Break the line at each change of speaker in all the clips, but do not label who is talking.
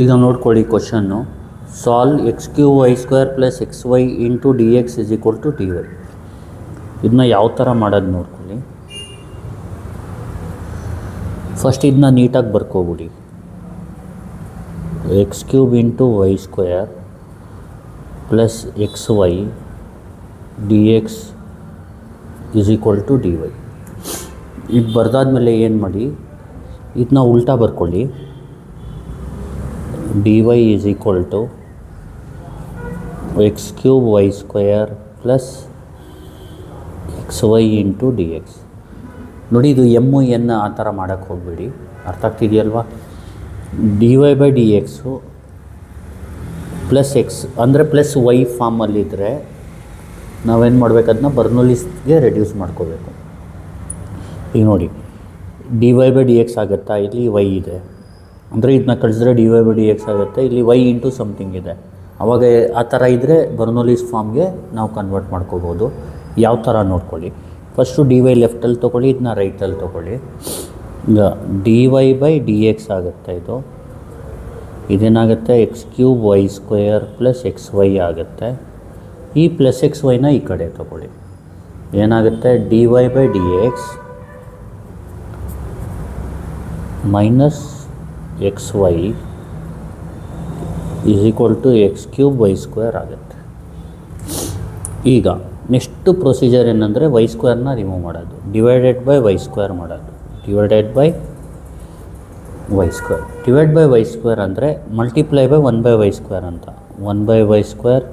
ಈಗ ನೋಡ್ಕೊಳ್ಳಿ ಕ್ವಶನ್ನು. Solve x cube y square plus x y into d x is equal to d y. ಇದನ್ನ ಯಾವ ಥರ ಮಾಡೋದು ನೋಡ್ಕೊಳ್ಳಿ. ಫಸ್ಟ್ ಇದನ್ನ ನೀಟಾಗಿ ಬರ್ಕೋಬಿಡಿ. X cube into y square plus x y d x is equal to d y. ಇದು ಬರ್ದಾದ್ಮೇಲೆ ಏನು ಮಾಡಿ, ಇದನ್ನ ಉಲ್ಟಾ ಬರ್ಕೊಳ್ಳಿ. D y is equal to x cube y square plus x y into d x. ನೋಡಿ, ಇದು ಎಮ್ಮು ಎನ್ ಆ ಥರ ಮಾಡೋಕ್ಕೆ ಹೋಗಬೇಡಿ, ಅರ್ಥ ಆಗ್ತಿದೆಯಲ್ವಾ. D y by D x plus x ಅಂದರೆ ಪ್ಲಸ್ ವೈ ಫಾರ್ಮಲ್ಲಿದ್ದರೆ ನಾವೇನು ಮಾಡಬೇಕು, ಅದನ್ನ ಬರ್ನೋಲಿಸ್ಗೆ ರೆಡ್ಯೂಸ್ ಮಾಡ್ಕೋಬೇಕು. ಈಗ ನೋಡಿ, d y by D x ಆಗುತ್ತಾ, ಇಲ್ಲಿ ವೈ ಇದೆ ಅಂದರೆ ಇದನ್ನ ಕಳಿಸಿದ್ರೆ d y by D X ಆಗುತ್ತೆ, ಇಲ್ಲಿ ವೈ ಇಂಟು ಸಮಥಿಂಗ್ ಇದೆ. ಆವಾಗ ಆ ಥರ ಇದ್ದರೆ ಬರ್ನೋಲಿಸ್ ಫಾರ್ಮ್ಗೆ ನಾವು ಕನ್ವರ್ಟ್ ಮಾಡ್ಕೋಬೋದು. ಯಾವ ಥರ ನೋಡ್ಕೊಳ್ಳಿ. ಫಸ್ಟು ಡಿ ವೈ ಲೆಫ್ಟಲ್ಲಿ ತೊಗೊಳ್ಳಿ, ಇದನ್ನ ರೈಟಲ್ಲಿ ತೊಗೊಳ್ಳಿ. ಈಗ d y by D X ಆಗುತ್ತೆ. ಇದೇನಾಗುತ್ತೆ, x cube y square plus x y ಆಗುತ್ತೆ. ಈ ಪ್ಲಸ್ ಎಕ್ಸ್ ವೈನ ಈ ಕಡೆ ತೊಗೊಳ್ಳಿ. ಏನಾಗುತ್ತೆ, d y by D X minus x y is equal to x cube y square ಆಗುತ್ತೆ. ಈಗ ನೆಕ್ಸ್ಟ್ ಪ್ರೊಸೀಜರ್ ಏನಂದರೆ ವೈ ಸ್ಕ್ವೇರ್ನ ರಿಮೂವ್ ಮಾಡೋದು, ಡಿವೈಡೆಡ್ ಬೈ ವೈ ಸ್ಕ್ವೇರ್ ಮಾಡೋದು. Divided by y square. Divide by y square ಅಂದರೆ multiply by 1 by y square ಅಂತ. 1 by y square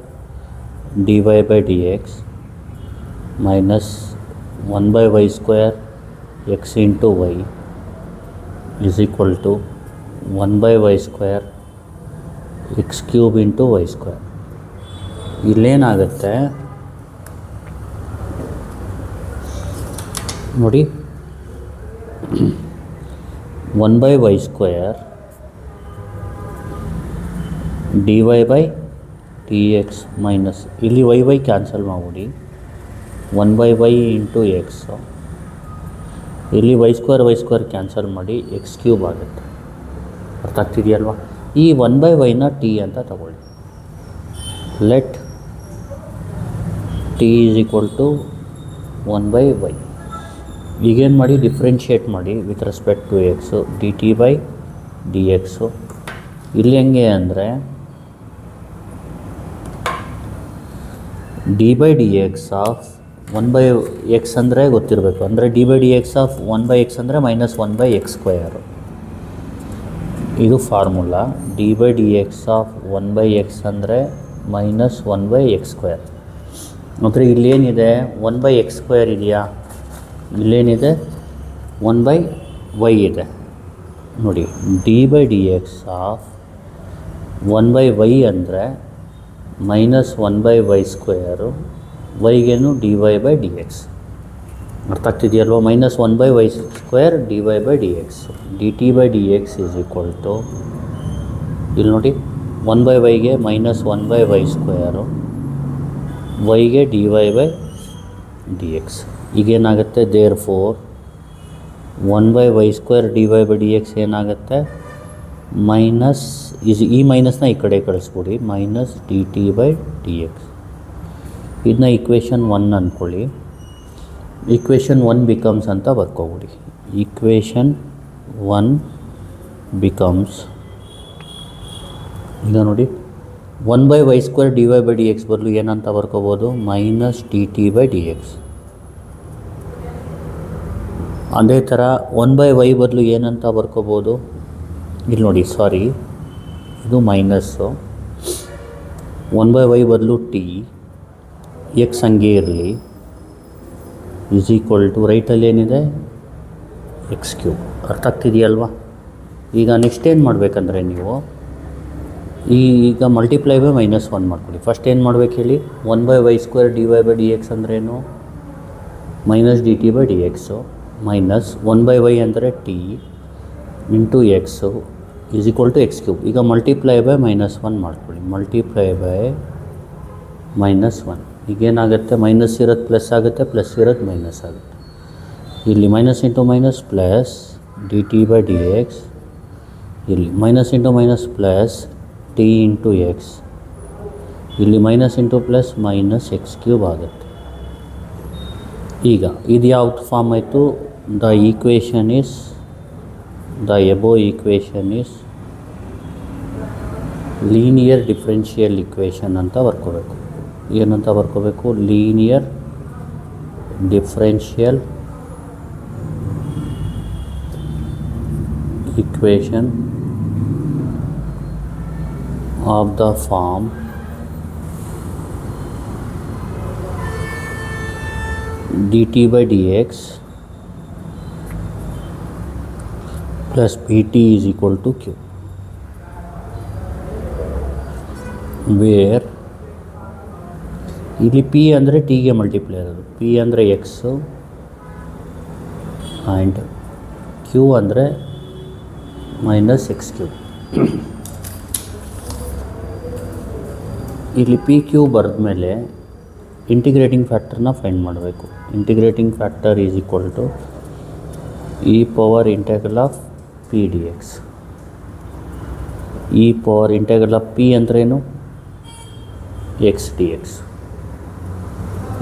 d y by D X minus 1 by y square x into y is equal to 1 by y square x cube into y square. ಇಲ್ಲೇನಾಗುತ್ತೆ ನೋಡಿ, 1 by y square d y by D X minus ಇಲ್ಲಿ y y cancel ಮಾಡಿಬಿಡಿ, 1 by Y into x. ಇಲ್ಲಿ y square cancel ಮಾಡಿ x cube ಆಗುತ್ತೆ. ಅರ್ಥ ಆಗ್ತಿದೆಯಲ್ವಾ. ಈ 1 by ವೈನ T ಅಂತ ತಗೊಳ್ಳಿ. Let T is equal to 1 by Y. ಈಗೇನು ಮಾಡಿ, ಡಿಫ್ರೆನ್ಷಿಯೇಟ್ ಮಾಡಿ with respect to X, D T by D X. ಇಲ್ಲಿ ಹೆಂಗೆ ಅಂದರೆ D by D X of 1 by X ಅಂದರೆ ಗೊತ್ತಿರಬೇಕು, ಅಂದರೆ D by D X of 1 by X ಅಂದರೆ ಮೈನಸ್ 1 ಬೈ ಎಕ್ಸ್ ಸ್ಕ್ವೇರು. ಇದು formula. D by D X of 1 by X ಅಂದರೆ minus 1 by X square. ಅಂದರೆ ಇಲ್ಲೇನಿದೆ, 1 ಬೈ ಎಕ್ಸ್ ಸ್ಕ್ವೇರ್ ಇದೆಯಾ, ಇಲ್ಲೇನಿದೆ 1 by y ಇದೆ. ನೋಡಿ, d by D X of 1 by y ಅಂದರೆ minus 1 by y square, ವೈಗೇನು d y by D x. ಅರ್ಥ ಆಗ್ತಿದೆಯಲ್ವ. Minus 1 by y square d y by D x. D T by D x is equal to, ಇಲ್ಲಿ ನೋಡಿ 1 by ವೈಗೆ minus 1 by y square, ವೈಗೆ d y by D x. ಈಗೇನಾಗುತ್ತೆ, therefore 1 by y square d y by D X ಏನಾಗುತ್ತೆ, minus ಈ ಮೈನಸ್ನ ಈ ಕಡೆ ಕಳಿಸ್ಬಿಡಿ, minus d T by D x. ಇದನ್ನ ಈಕ್ವೇಷನ್ 1 ಅಂದ್ಕೊಳ್ಳಿ. ಈಕ್ವೇಷನ್ 1 ಬಿಕಮ್ಸ್ ಅಂತ ಬರ್ಕೊಬಿಡಿ. ಈಕ್ವೇಷನ್ 1 ಬಿಕಮ್ಸ್, ಈಗ ನೋಡಿ 1 by y square d y by D x ಬದಲು ಏನಂತ ಬರ್ಕೋಬೋದು, minus d T by D x. ಅದೇ ಥರ 1 ಬೈ ವೈ ಬದಲು ಏನಂತ ಬರ್ಕೋಬೋದು, ಇಲ್ಲಿ ನೋಡಿ, ಸಾರಿ ಇದು ಮೈನಸ್ಸು. 1 ಬೈ ವೈ ಬದಲು ಟಿ, ಎಕ್ಸ್ ಹಂಗೆ ಇರಲಿ, ಈಸ್ ಈಕ್ವಲ್ ಟು ರೈಟಲ್ಲಿ ಏನಿದೆ ಎಕ್ಸ್ ಕ್ಯೂಬ್. ಅರ್ಥ ಆಗ್ತಿದೆಯಲ್ವಾ. ಈಗ ನೆಕ್ಸ್ಟ್ ಏನು ಮಾಡಬೇಕಂದ್ರೆ ನೀವು ಈಗ ಮಲ್ಟಿಪ್ಲೈ ಬೈ ಮೈನಸ್ 1 ಮಾಡ್ಕೊಳ್ಳಿ. ಫಸ್ಟ್ ಏನು ಮಾಡ್ಬೇಕು ಹೇಳಿ, 1 by y square d y by D x ಅಂದ್ರೇನು, minus d T by D x, minus 1 by y ಅಂದರೆ t into x is equal to x cube. ಈಗ ಮಲ್ಟಿಪ್ಲೈ ಬೈ ಮೈನಸ್ 1 ಮಾಡ್ಕೊಳ್ಳಿ. Multiply by minus 1. ಈಗೇನಾಗುತ್ತೆ, minus ಇರೋದು plus ಆಗುತ್ತೆ, plus ಇರೋದು minus ಆಗುತ್ತೆ. ಇಲ್ಲಿ minus into minus plus d T by D x ಇಲ್ಲಿ minus into minus plus t into x, ಇಲ್ಲಿ minus into plus minus x cube ಆಗುತ್ತೆ. ಈಗ ಇದು ಯಾವ್ದು ಫಾರ್ಮ್ ಆಯಿತು? The equation is the above equation is linear differential equation ಅಂತ ಬರ್ಕೋಬೇಕು. ಏನಂತ ಬರ್ಕೋಬೇಕು? Linear differential equation of the form dt by dx plus pt is equal to q, where ಇಲ್ಲಿ p ಅಂದರೆ tಗೆ ಮಲ್ಟಿಪ್ಲೈ ಇರೋದು, p ಅಂದರೆ x ಆ್ಯಂಡ್ q ಅಂದರೆ ಮೈನಸ್ ಎಕ್ಸ್ ಕ್ಯೂಬ್. ಇಲ್ಲಿ ಪಿ ಕ್ಯೂ ಬರೆದ ಮೇಲೆ ಇಂಟಿಗ್ರೇಟಿಂಗ್ ಫ್ಯಾಕ್ಟರ್ನ ಫೈಂಡ್ ಮಾಡಬೇಕು. Integrating factor is equal to e power integral of p d x. E power integral of p ಅಂದ್ರೇನು? X D x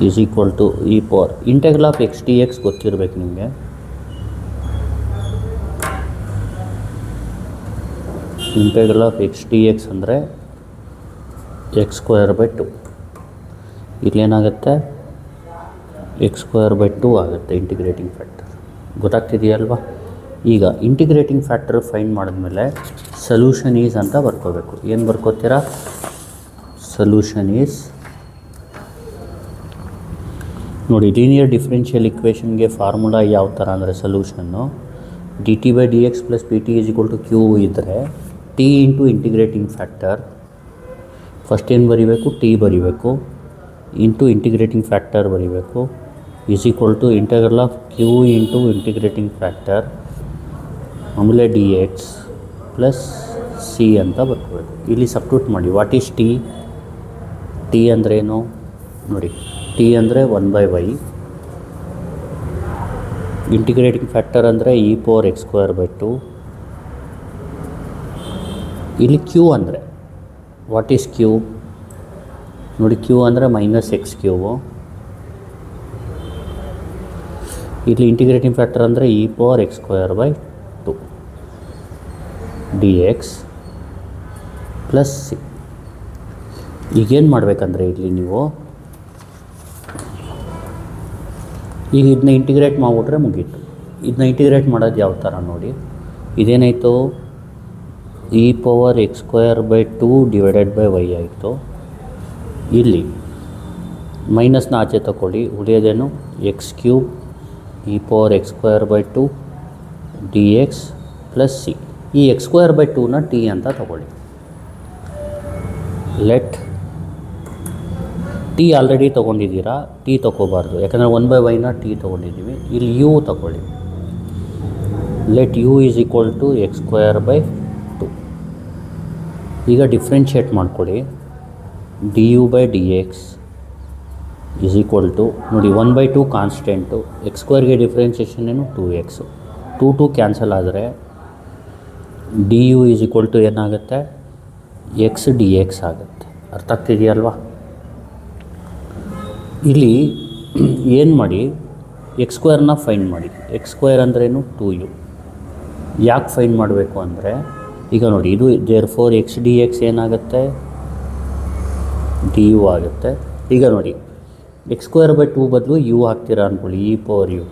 is equal to e power integral of x D x ಗೊತ್ತಿರಬೇಕು ನಿಮಗೆ. Integral of x D X ಅಂದರೆ x square by 2. ಇಲ್ಲೇನಾಗುತ್ತೆ? X square by 2 ಆಗುತ್ತೆ integrating factor. ಗೊತ್ತಾಗ್ತಿದೆಯಲ್ವಾ? ಈಗ integrating factor find ಮಾಡಿದ್ಮೇಲೆ solution is ಅಂತ ಬರ್ಕೋಬೇಕು. ಏನು ಬರ್ಕೋತೀರಾ? ಸೊಲ್ಯೂಷನ್ ಈಸ್, ನೋಡಿ ಲೀನಿಯರ್ ಡಿಫ್ರೆನ್ಷಿಯಲ್ ಇಕ್ವೇಷನ್ಗೆ ಫಾರ್ಮುಲಾ ಯಾವ ಥರ ಅಂದರೆ solution d T by D x plus p t is equal to q ಇದ್ದರೆ t into integrating factor first ಏನು ಬರೀಬೇಕು? ಟಿ ಬರೀಬೇಕು, ಇಂಟು ಇಂಟಿಗ್ರೇಟಿಂಗ್ ಫ್ಯಾಕ್ಟರ್ ಬರೀಬೇಕು, is equal to integral of q into integrating factor ಆಮೇಲೆ d x plus c ಅಂತ ಬರ್ಕೋಬೇಕು. ಇಲ್ಲಿ substitute ಮಾಡಿ. What is T? T ಅಂದ್ರೇನು ನೋಡಿ, ಟಿ ಅಂದರೆ 1/y, ಇಂಟಿಗ್ರೇಟಿಂಗ್ ಫ್ಯಾಕ್ಟರ್ ಅಂದರೆ E power X square by 2. ಇಲ್ಲಿ ಕ್ಯೂ ಅಂದರೆ ವಾಟ್ ಈಸ್ ಕ್ಯೂ? ನೋಡಿ ಕ್ಯೂ ಅಂದರೆ ಮೈನಸ್ ಎಕ್ಸ್ ಕ್ಯೂಬು. ಇಲ್ಲಿ ಇಂಟಿಗ್ರೇಟಿಂಗ್ ಫ್ಯಾಕ್ಟರ್ ಅಂದರೆ E power X square by 2 d x plus C. ಈಗೇನು ಮಾಡಬೇಕಂದ್ರೆ ಇಲ್ಲಿ ನೀವು ಈಗ ಇದನ್ನ ಇಂಟಿಗ್ರೇಟ್ ಮಾಡಿಬಿಟ್ರೆ ಮುಗೀತು. ಇದನ್ನ ಇಂಟಿಗ್ರೇಟ್ ಮಾಡೋದು ಯಾವ ಥರ ನೋಡಿ, ಇದೇನಾಯಿತು? E power X square by 2 divided by y ಆಯಿತು. ಇಲ್ಲಿ ಮೈನಸ್ನ ಆಚೆ ತಗೊಳ್ಳಿ, ಉಳಿಯೋದೇನು? X cube e power X square by 2 d x plus c. ಈ ಎಕ್ಸ್ ಸ್ಕ್ವೇರ್ ಬೈ 2ನ ಟಿ ಅಂತ ತಗೊಳ್ಳಿ. ಲೆಟ್ ಟಿ ಆಲ್ರೆಡಿ ತೊಗೊಂಡಿದ್ದೀರಾ, ಟಿ ತೊಗೋಬಾರ್ದು, ಯಾಕಂದರೆ 1/yನ ಟಿ ತೊಗೊಂಡಿದ್ದೀವಿ. ಇಲ್ಲಿ ಯು ತಗೊಳ್ಳಿ. Let u is equal to x square by 2. ಈಗ ಡಿಫ್ರೆನ್ಷಿಯೇಟ್ ಮಾಡ್ಕೊಳ್ಳಿ. D u by D x is equal to ನೋಡಿ 1/2 ಕಾನ್ಸ್ಟೆಂಟು, ಎಕ್ಸ್ ಸ್ಕ್ವೇರ್ಗೆ ಡಿಫ್ರೆನ್ಷಿಯೇಷನ್ ಏನು? 2x. 2 ಕ್ಯಾನ್ಸಲ್ ಆದರೆ D U is equal to ಏನಾಗುತ್ತೆ? ಎಕ್ಸ್ ಡಿ ಎಕ್ಸ್ ಆಗುತ್ತೆ. ಅರ್ಥ ಆಗ್ತಿದೆಯಲ್ವಾ? ಇಲ್ಲಿ ಏನು ಮಾಡಿ, ಎಕ್ಸ್ ಸ್ಕ್ವೇರ್ನ ಫೈಂಡ್ ಮಾಡಿ. ಎಕ್ಸ್ ಸ್ಕ್ವೇರ್ ಅಂದ್ರೇನು? 2u. ಯಾಕೆ ಫೈಂಡ್ ಮಾಡಬೇಕು ಅಂದರೆ ಈಗ ನೋಡಿ ಇದು therefore X D X ಏನಾಗುತ್ತೆ? ಡಿ ಯು ಆಗುತ್ತೆ. ಈಗ ನೋಡಿ ಎಕ್ಸ್ ಸ್ಕ್ವೇರ್ ಬೈ 2 ಬದಲು ಯು ಹಾಕ್ತೀರಾ ಅಂದ್ಕೊಳ್ಳಿ, E power U.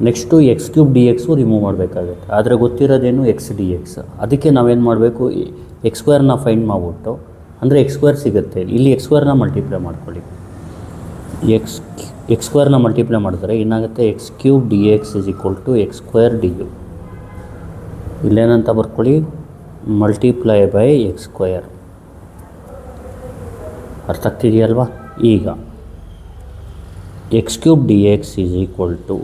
Next X cube D X remove ಮಾಡಬೇಕಾಗುತ್ತೆ. ಆದರೆ ಗೊತ್ತಿರೋದೇನು? X D X. ಅದಕ್ಕೆ ನಾವೇನು ಮಾಡಬೇಕು? ಎಕ್ಸ್ ಸ್ಕ್ವೇರ್ನ ಫೈಂಡ್ ಮಾಡಿಬಿಟ್ಟು ಅಂದರೆ ಎಕ್ಸ್ ಸ್ಕ್ವೇರ್ ಸಿಗುತ್ತೆ. ಇಲ್ಲಿ ಎಕ್ಸ್ ಸ್ಕ್ವೇರ್ನ ಮಲ್ಟಿಪ್ಲೈ ಮಾಡ್ಕೊಳ್ಳಿ. ಎಕ್ಸ್ ಸ್ಕ್ವೇರ್ನ ಮಲ್ಟಿಪ್ಲೈ ಮಾಡಿದ್ರೆ ಏನಾಗುತ್ತೆ? X cube D x is equal to x square D u. ಇಲ್ಲೇನಂತ ಬರ್ಕೊಳ್ಳಿ? Multiply by X square. ಅರ್ಥ ಆಗ್ತಿದೆಯಲ್ವಾ? ಈಗ x cube D x is equal to,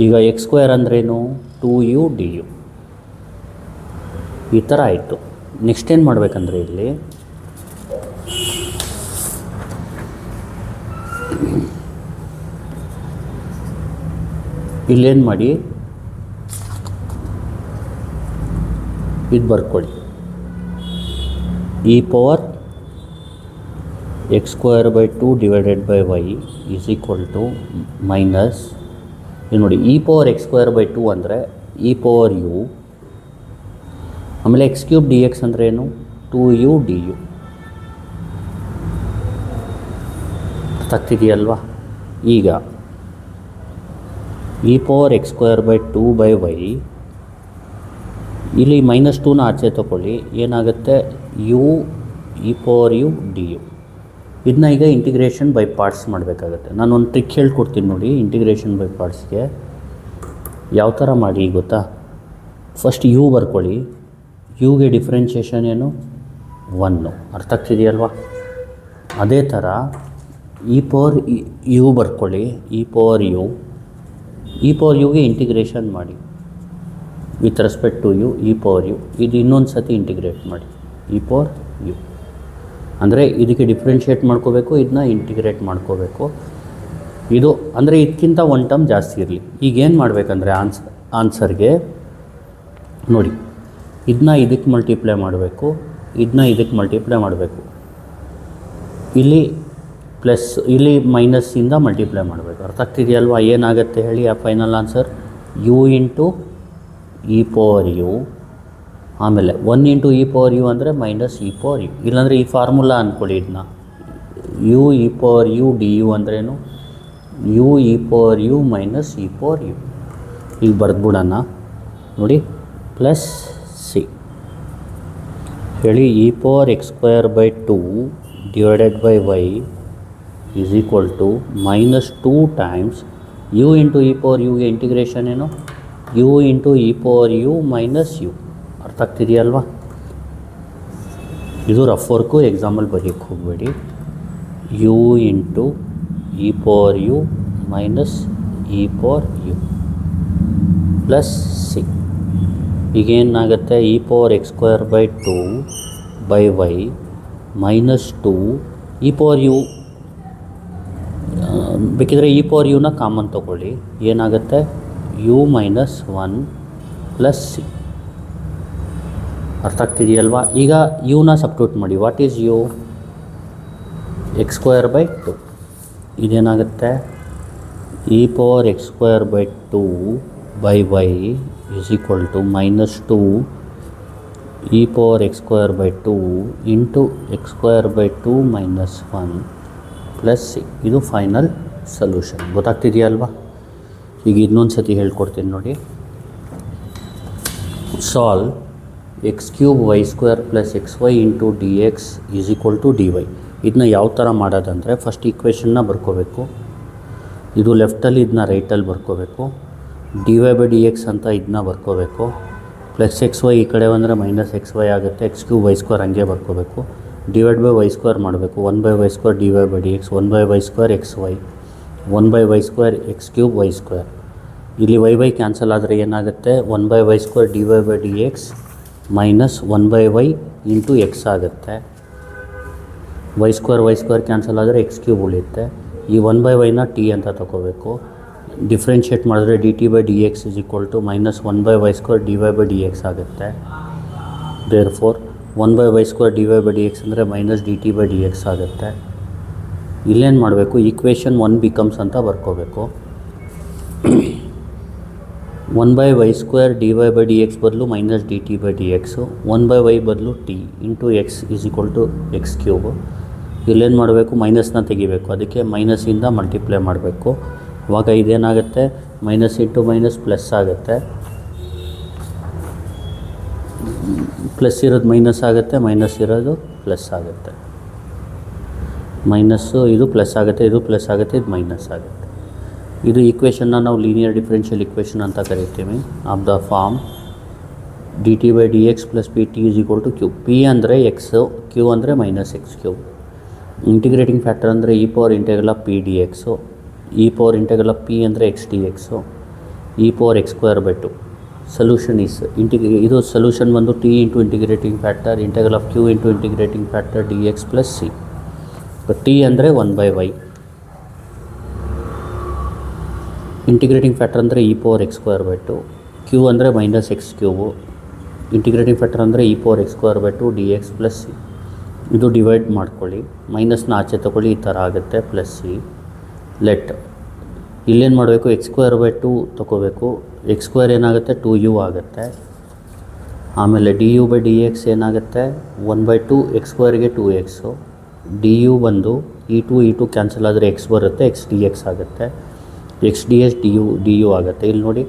ಈಗ ಎಕ್ಸ್ ಸ್ಕ್ವೇರ್ ಅಂದ್ರೇನು? 2u D you. ಈ ಥರ ಆಯಿತು. ನೆಕ್ಸ್ಟ್ ಏನು ಮಾಡಬೇಕಂದ್ರೆ ಇಲ್ಲಿ ಇಲ್ಲೇನು ಮಾಡಿ, ಇದು ಬರ್ಕೊಳ್ಳಿ, E power X square by 2 divided by Y is equal to minus, ಇದು ನೋಡಿ E power X square by 2 ಅಂದರೆ ಇ ಪವರ್ ಯು, ಆಮೇಲೆ ಎಕ್ಸ್ ಕ್ಯೂಬ್ ಡಿ ಎಕ್ಸ್ ಅಂದರೆ ಏನು 2u ಡಿ ಯು. ಆಗ್ತಿದೆಯಲ್ವಾ? ಈಗ E power X square by 2 by Y, ಇಲ್ಲಿ -2ನ ಆಚೆ ತೊಗೊಳ್ಳಿ, ಏನಾಗುತ್ತೆ U E power you D U. ಇದನ್ನ ಈಗ ಇಂಟಿಗ್ರೇಷನ್ ಬೈ ಪಾರ್ಟ್ಸ್ ಮಾಡಬೇಕಾಗತ್ತೆ. ನಾನು ಒಂದು ಟ್ರಿಕ್ ಹೇಳ್ಕೊಡ್ತೀನಿ ನೋಡಿ. ಇಂಟಿಗ್ರೇಷನ್ ಬೈ ಪಾರ್ಟ್ಸ್ಗೆ ಯಾವ ಥರ ಮಾಡಿ ಗೊತ್ತಾ? ಫಸ್ಟ್ ಯು ಬರ್ಕೊಳ್ಳಿ, ಯುಗೆ ಡಿಫ್ರೆನ್ಷಿಯೇಷನ್ ಏನು 1, ಅರ್ಥ ಆಗ್ತಿದೆಯಲ್ವಾ? ಅದೇ ಥರ ಇ ಪವರ್ ಯು ಬರ್ಕೊಳ್ಳಿ, ಇ ಪವರ್ ಯುಗೆ ಇಂಟಿಗ್ರೇಷನ್ ಮಾಡಿ with respect to U, E power U. ಇದು ಇನ್ನೊಂದು ಸತಿ ಇಂಟಿಗ್ರೇಟ್ ಮಾಡಿ, ಇ ಪವರ್ ಯು. ಅಂದರೆ ಇದಕ್ಕೆ ಡಿಫ್ರೆನ್ಷಿಯೇಟ್ ಮಾಡ್ಕೋಬೇಕು, ಇದನ್ನ ಇಂಟಿಗ್ರೇಟ್ ಮಾಡ್ಕೋಬೇಕು. ಇದು ಅಂದರೆ ಇದಕ್ಕಿಂತ 1 ಟರ್ಮ್ ಜಾಸ್ತಿ ಇರಲಿ. ಈಗೇನು ಮಾಡಬೇಕಂದ್ರೆ ಆನ್ಸರ್ಗೆ ನೋಡಿ, ಇದನ್ನ ಇದಕ್ಕೆ ಮಲ್ಟಿಪ್ಲೈ ಮಾಡಬೇಕು, ಇದನ್ನ ಇದಕ್ಕೆ ಮಲ್ಟಿಪ್ಲೈ ಮಾಡಬೇಕು, ಇಲ್ಲಿ ಪ್ಲಸ್ ಇಲ್ಲಿ ಮೈನಸ್ಸಿಂದ ಮಲ್ಟಿಪ್ಲೈ ಮಾಡಬೇಕು. ಅರ್ಥ ಆಗ್ತಿದೆಯಲ್ವಾ? ಏನಾಗುತ್ತೆ ಹೇಳಿ ಆ final answer? U into E power you, ಆಮೇಲೆ 1 ಇಂಟು ಇ ಪವರ್ ಯು ಅಂದರೆ ಮೈನಸ್ ಇ ಪವರ್ ಯು. ಇಲ್ಲಾಂದರೆ ಈ ಫಾರ್ಮುಲಾ ಅಂದ್ಕೊಳ್ಳಿ, ಇದನ್ನ u E power you D u ಅಂದ್ರೇನು u E power you minus E power u. ಈಗ ಬರೆದ್ಬಿಡೋಣ ನೋಡಿ, ಪ್ಲಸ್ ಸಿ ಹೇಳಿ, e power X square by 2 divided by Y is equal to -2 times u into E power ಯುಗೆ integration ಏನು U into E power you minus u. ಅರ್ಥ ಆಗ್ತಿದೆಯಲ್ವಾ? ಇದು rough work, example ಬರೆಯೋಕ್ಕೆ ಹೋಗಬೇಡಿ. U into E power you minus E power u plus c. ಈಗೇನಾಗುತ್ತೆ? E power X square by 2 by y -2 e power u. ಬೇಕಿದ್ರೆ e power ಯುನ common ತೊಗೊಳ್ಳಿ, ಏನಾಗುತ್ತೆ ಯು ಮೈನಸ್ 1 ಪ್ಲಸ್ ಸಿ. ಅರ್ಥ ಆಗ್ತಿದೆಯಲ್ವಾ? ಈಗ ಯುನ ಸಬ್ಸ್ಟಿಟ್ಯೂಟ್ ಮಾಡಿ. What is u? X square by 2. ಇದೇನಾಗುತ್ತೆ? E power X square by 2 by Y is equal to -2 e power X square by 2 into x square by 2 minus 1 plus c. ಇದು final solution. ಗೊತ್ತಾಗ್ತಿದೆಯಲ್ವಾ? ಈಗ ಇನ್ನೊಂದು ಸತಿ ಹೇಳ್ಕೊಡ್ತೀನಿ ನೋಡಿ. Solve x cube y square plus x y into d x is equal to d y. ಇದನ್ನ ಯಾವ ಥರ ಮಾಡೋದಂದರೆ, ಫಸ್ಟ್ ಈಕ್ವೇಷನ್ನ ಬರ್ಕೋಬೇಕು. ಇದು ಲೆಫ್ಟಲ್ಲಿ, ಇದನ್ನ ರೈಟಲ್ಲಿ ಬರ್ಕೋಬೇಕು. D y by D x ಅಂತ ಇದನ್ನ ಬರ್ಕೋಬೇಕು. ಪ್ಲಸ್ ಎಕ್ಸ್ ವೈ ಈ ಕಡೆ ಬಂದರೆ ಮೈನಸ್ ಎಕ್ಸ್ ವೈ ಆಗುತ್ತೆ. ಎಕ್ಸ್ ಕ್ಯೂಬ್ ವೈ ಸ್ಕ್ವೇರ್ ಹಂಗೆ ಬರ್ಕೋಬೇಕು. ಡಿವೈಡ್ ಬೈ ವೈ ಸ್ಕ್ವೇರ್ ಮಾಡಬೇಕು. 1 by y square d y by D x, 1 by y square x y, 1 by y square x cube y square. ಇಲ್ಲಿ y by cancel ಆದರೆ ಏನಾಗುತ್ತೆ? 1 by y square d y by D X minus 1 by Y into X ಆಗುತ್ತೆ. Y square cancel ಆದರೆ X cube ಉಳಿಯುತ್ತೆ. ಈ 1 by ವೈನ T ಅಂತ ತೊಗೋಬೇಕು. Differentiate ಮಾಡಿದ್ರೆ d T by D x is equal to minus 1 by y square d y by D X ಆಗುತ್ತೆ. Therefore 1 by y square d y by D X ಅಂದರೆ minus d T by D X ಆಗುತ್ತೆ. ಇಲ್ಲೇನು ಮಾಡಬೇಕು? Equation 1 becomes ಅಂತ ಬರ್ಕೋಬೇಕು. 1 by y square d y by D x ಬದಲು minus d T by D x, 1 by y ಬದಲು T into X is equal to X cube. ಇಲ್ಲೇನು ಮಾಡಬೇಕು? ಮೈನಸ್ನ ತೆಗಿಬೇಕು. ಅದಕ್ಕೆ ಮೈನಸ್ಸಿಂದ ಮಲ್ಟಿಪ್ಲೈ ಮಾಡಬೇಕು. ಆವಾಗ ಇದೇನಾಗುತ್ತೆ? ಮೈನಸ್ ಇಂಟು ಮೈನಸ್ ಪ್ಲಸ್ ಆಗುತ್ತೆ. ಪ್ಲಸ್ ಇರೋದು ಮೈನಸ್ ಆಗುತ್ತೆ, ಮೈನಸ್ ಇರೋದು ಪ್ಲಸ್ ಆಗುತ್ತೆ. ಮೈನಸ್ಸು ಇದು ಪ್ಲಸ್ ಆಗುತ್ತೆ, ಇದು ಪ್ಲಸ್ ಆಗುತ್ತೆ, ಇದು ಮೈನಸ್ ಆಗುತ್ತೆ. ಇದು ಈಕ್ವೇಷನ್ನ ನಾವು ಲೀನಿಯರ್ ಡಿಫರೆನ್ಷಿಯಲ್ ಈಕ್ವೇಷನ್ ಅಂತ ಕರಿತೀವಿ. Of the form d T by D x plus p t is equal to q. P ಅಂದರೆ ಎಕ್ಸು, ಕ್ಯೂ ಅಂದರೆ minus x cube. Integrating factor ಅಂದರೆ E power integral of p d x, e power integral of p ಅಂದರೆ x d x, e power X square by 2. Solution is ಇದು solution ಬಂದು t into integrating factor integral of q into integrating factor d x plus C. T ಅಂದರೆ 1 by y, integrating factor ಅಂದರೆ E power X square by 2, q ಅಂದರೆ minus x cube, integrating factor ಅಂದರೆ E power X square by two d x plus c. ಇದು divide ಮಾಡ್ಕೊಳ್ಳಿ, ಮೈನಸ್ನ ಆಚೆ ತೊಗೊಳ್ಳಿ, ಈ ಥರ ಆಗುತ್ತೆ ಪ್ಲಸ್ ಸಿ. ಲೆಟ್ ಇಲ್ಲೇನು ಮಾಡಬೇಕು, ಎಕ್ಸ್ ಸ್ಕ್ವೇರ್ ಬೈ ಟು ತೊಗೋಬೇಕು. ಎಕ್ಸ್ ಸ್ಕ್ವೇರ್ ಏನಾಗುತ್ತೆ, 2u ಆಗುತ್ತೆ. ಆಮೇಲೆ d u by D X ಏನಾಗುತ್ತೆ, 1/2 ಎಕ್ಸ್ ಸ್ಕ್ವೇರ್ಗೆ 2x. ಡಿ ಯು ಬಂದು ಈ ಟು ಕ್ಯಾನ್ಸಲ್ ಆದರೆ ಎಕ್ಸ್ ಬರುತ್ತೆ, ಎಕ್ಸ್ ಡಿ ಎಕ್ಸ್ ಆಗುತ್ತೆ. X D x d you ಆಗುತ್ತೆ. ಇಲ್ಲಿ ನೋಡಿ,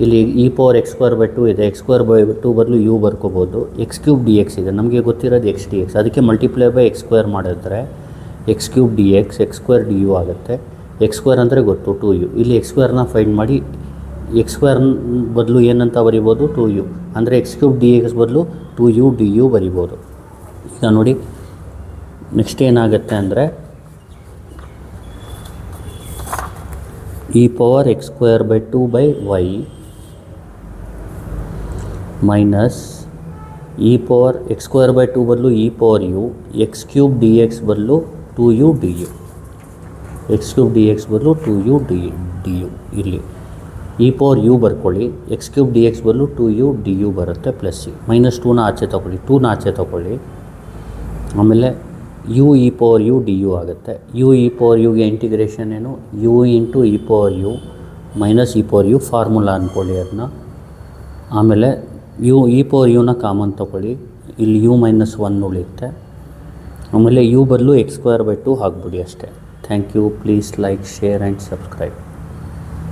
ಇಲ್ಲಿ e power X square by two ಇದೆ, ಎಕ್ಸ್ ಸ್ಕ್ವೇರ್ ಬೈ ಟು ಬದಲು ಯು ಬರ್ಕೋಬೋದು. ಎಕ್ಸ್ ಕ್ಯೂಬ್ ಡಿ ಎಕ್ಸ್ ಇದೆ, ನಮಗೆ ಗೊತ್ತಿರೋದು ಎಕ್ಸ್ ಡಿ ಎಕ್ಸ್, ಅದಕ್ಕೆ ಮಲ್ಟಿಪ್ಲೈ ಬೈ ಎಕ್ಸ್ ಸ್ಕ್ವೇರ್ ಮಾಡಿದ್ರೆ X cube D X, X square D you ಆಗುತ್ತೆ. ಎಕ್ಸ್ ಸ್ಕ್ವೇರ್ ಅಂದರೆ ಗೊತ್ತು 2u. ಇಲ್ಲಿ ಎಕ್ಸ್ ಸ್ಕ್ವೇರ್ನ ಫೈಂಡ್ ಮಾಡಿ, ಎಕ್ಸ್ ಸ್ಕ್ವೇರ್ ಬದಲು ಏನಂತ ಬರಿಬೋದು, 2u. ಅಂದರೆ ಎಕ್ಸ್ ಕ್ಯೂಬ್ ಡಿ ಎಕ್ಸ್ ಬದಲು 2u ಡಿ ಯು ಬರಿಬೋದು. ಈಗ ನೋಡಿ ನೆಕ್ಸ್ಟ್ ಏನಾಗುತ್ತೆ ಅಂದರೆ E power X square by two by y minus E power X square by two ಬದಲು e power u, x cube D x ಬದಲು 2u D u. X cube D x ಬದಲು 2u D u. ಇಲ್ಲಿ e power you ಬರ್ಕೊಳ್ಳಿ, x cube D x ಬದಲು 2u D u ಬರುತ್ತೆ plus c. -2ನ ಆಚೆ ತೊಗೊಳ್ಳಿ, 2ನ ಆಚೆ ತೊಗೊಳ್ಳಿ. ಆಮೇಲೆ you E power you D you ಆಗುತ್ತೆ. ಯು ಇ ಪವರ್ ಯುಗೆ ಇಂಟಿಗ್ರೇಷನ್ ಏನು, U into E power you minus E power U, formula ಅಂದ್ಕೊಳ್ಳಿ ಅದನ್ನ. ಆಮೇಲೆ ಯು ಇ ಪವರ್ ಯುನ ಕಾಮನ್ ತೊಗೊಳ್ಳಿ, ಇಲ್ಲಿ ಯು -1 ಉಳಿಯುತ್ತೆ. ಆಮೇಲೆ ಯು ಬದಲು ಎಕ್ಸ್ ಸ್ಕ್ವೇರ್ ಬೈ ಟು ಹಾಕ್ಬಿಡಿ ಅಷ್ಟೇ. Thank you. Please like, share and subscribe.